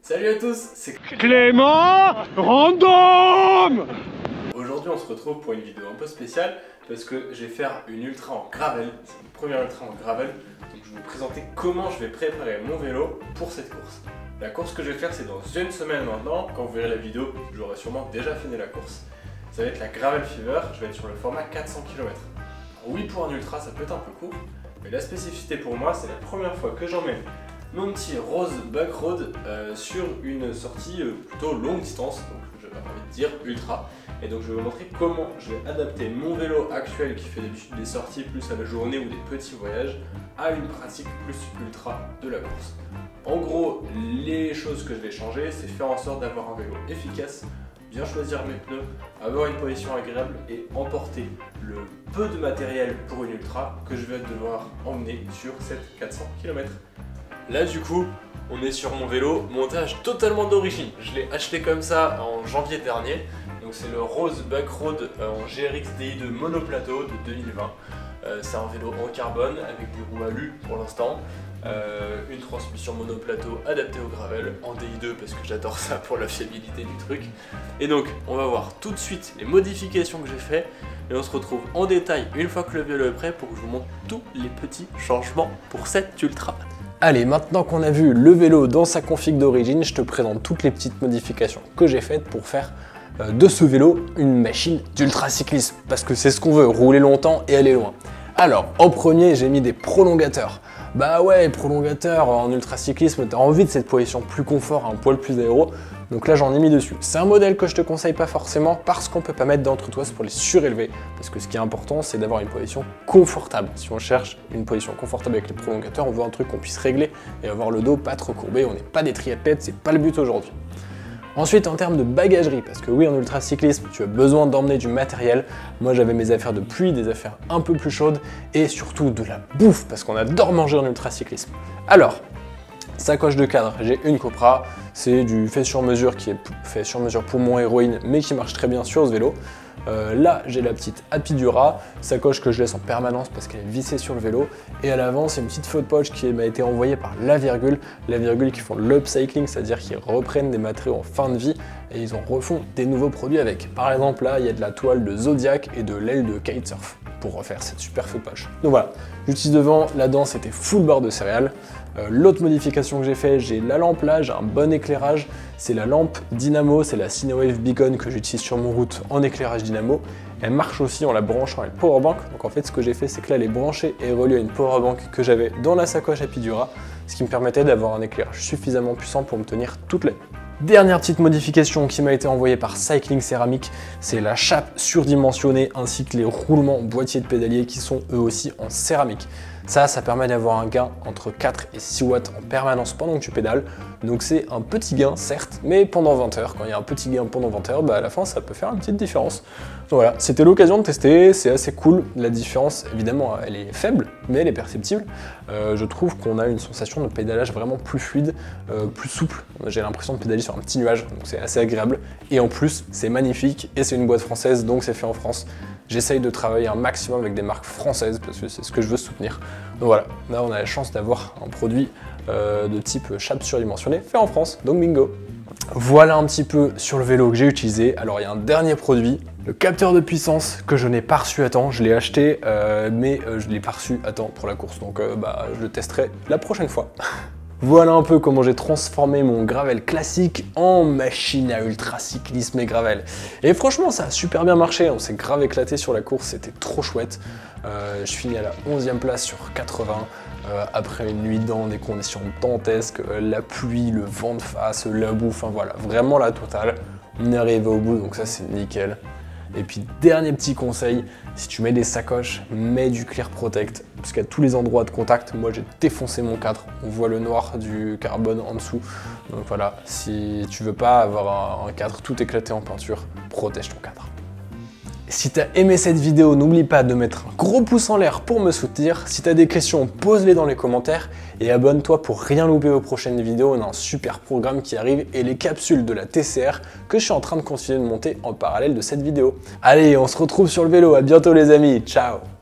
Salut à tous, c'est Clément Random. Aujourd'hui on se retrouve pour une vidéo un peu spéciale parce que je vais faire une ultra en gravel. C'est une première ultra en gravel, donc je vais vous présenter comment je vais préparer mon vélo pour cette course. La course que je vais faire c'est dans une semaine maintenant. Quand vous verrez la vidéo, j'aurai sûrement déjà fini la course. Ça va être la Gravel Fever, je vais être sur le format 400 km. Alors oui, pour un ultra ça peut être un peu court, mais la spécificité pour moi c'est la première fois que j'emmène mon petit Rose Backroad sur une sortie plutôt longue distance, donc j'avais envie de dire ultra. Et donc je vais vous montrer comment je vais adapter mon vélo actuel qui fait d'habitude des sorties plus à la journée ou des petits voyages à une pratique plus ultra de la course. En gros, les choses que je vais changer, c'est faire en sorte d'avoir un vélo efficace, bien choisir mes pneus, avoir une position agréable et emporter le peu de matériel pour une ultra que je vais devoir emmener sur cette 400 km. Là du coup, on est sur mon vélo, montage totalement d'origine. Je l'ai acheté comme ça en janvier dernier. Donc c'est le Rose Backroad en GRX DI2 monoplateau de 2020. C'est un vélo en carbone avec des roues alu pour l'instant. Une transmission monoplateau adaptée au gravel en DI2 parce que j'adore ça pour la fiabilité du truc. Et donc on va voir tout de suite les modifications que j'ai fait et on se retrouve en détail une fois que le vélo est prêt pour que je vous montre tous les petits changements pour cette ultra. Allez, maintenant qu'on a vu le vélo dans sa config d'origine, je te présente toutes les petites modifications que j'ai faites pour faire de ce vélo une machine d'ultracyclisme. Parce que c'est ce qu'on veut, rouler longtemps et aller loin. Alors, en premier, j'ai mis des prolongateurs. Bah ouais, prolongateurs en ultracyclisme, t'as envie de cette position plus confort, un poil plus aéro. Donc là, j'en ai mis dessus. C'est un modèle que je te conseille pas forcément parce qu'on peut pas mettre d'entretoise pour les surélever. Parce que ce qui est important, c'est d'avoir une position confortable. Si on cherche une position confortable avec les prolongateurs, on veut un truc qu'on puisse régler et avoir le dos pas trop courbé. On n'est pas des triathlètes, c'est pas le but aujourd'hui. Ensuite, en termes de bagagerie, parce que oui, en ultracyclisme, tu as besoin d'emmener du matériel. Moi, j'avais mes affaires de pluie, des affaires un peu plus chaudes et surtout de la bouffe, parce qu'on adore manger en ultracyclisme. Alors, sacoche de cadre, j'ai une Copra, c'est du fait sur mesure qui est fait sur mesure pour mon héroïne, mais qui marche très bien sur ce vélo. Là, j'ai la petite Apidura, sacoche que je laisse en permanence parce qu'elle est vissée sur le vélo. Et à l'avant, c'est une petite faute poche qui m'a été envoyée par La Virgule qui font l'upcycling, c'est-à-dire qu'ils reprennent des matériaux en fin de vie et ils en refont des nouveaux produits avec. Par exemple, là, il y a de la toile de Zodiac et de l'aile de kitesurf pour refaire cette super faute poche. Donc voilà, j'utilise devant, là-dedans, c'était full barre de céréales. L'autre modification que j'ai fait, j'ai la lampe là, j'ai un bon éclairage, c'est la lampe Dynamo, c'est la Cinewave Beacon que j'utilise sur mon route en éclairage Dynamo. Elle marche aussi en la branchant à une powerbank, donc en fait ce que j'ai fait c'est que là elle est branchée et reliée à une powerbank que j'avais dans la sacoche Apidura, ce qui me permettait d'avoir un éclairage suffisamment puissant pour me tenir toute la nuit. Dernière petite modification qui m'a été envoyée par Cycling Céramique, c'est la chape surdimensionnée ainsi que les roulements boîtiers de pédalier qui sont eux aussi en céramique. Ça permet d'avoir un gain entre 4 et 6 watts en permanence pendant que tu pédales. Donc c'est un petit gain certes, mais pendant 20 heures. Quand il y a un petit gain pendant 20 heures, bah à la fin ça peut faire une petite différence. Donc voilà, c'était l'occasion de tester, c'est assez cool. La différence, évidemment, elle est faible, mais elle est perceptible. Je trouve qu'on a une sensation de pédalage vraiment plus fluide, plus souple. J'ai l'impression de pédaler sur un petit nuage, donc c'est assez agréable. Et en plus, c'est magnifique et c'est une boîte française, donc c'est fait en France. J'essaye de travailler un maximum avec des marques françaises parce que c'est ce que je veux soutenir. Donc voilà, là on a la chance d'avoir un produit de type chape surdimensionnée fait en France, donc bingo. Voilà un petit peu sur le vélo que j'ai utilisé. Alors il y a un dernier produit, le capteur de puissance que je n'ai pas reçu à temps. Je l'ai acheté, mais je ne l'ai pas reçu à temps pour la course, donc je le testerai la prochaine fois. Voilà un peu comment j'ai transformé mon gravel classique en machine à ultracyclisme et gravel. Et franchement, ça a super bien marché, on s'est grave éclaté sur la course, c'était trop chouette. Je finis à la 11e place sur 80, après une nuit dans des conditions dantesques, la pluie, le vent de face, la boue, enfin voilà, vraiment la totale. On est arrivé au bout, donc ça c'est nickel. Et puis dernier petit conseil, si tu mets des sacoches, mets du Clear Protect, parce qu'à tous les endroits de contact, moi j'ai défoncé mon cadre, on voit le noir du carbone en dessous. Donc voilà, si tu veux pas avoir un cadre tout éclaté en peinture, protège ton cadre. Si tu as aimé cette vidéo, n'oublie pas de mettre un gros pouce en l'air pour me soutenir. Si tu as des questions, pose-les dans les commentaires et abonne-toi pour rien louper aux prochaines vidéos. On a un super programme qui arrive et les capsules de la TCR que je suis en train de continuer de monter en parallèle de cette vidéo. Allez, on se retrouve sur le vélo. À bientôt les amis. Ciao!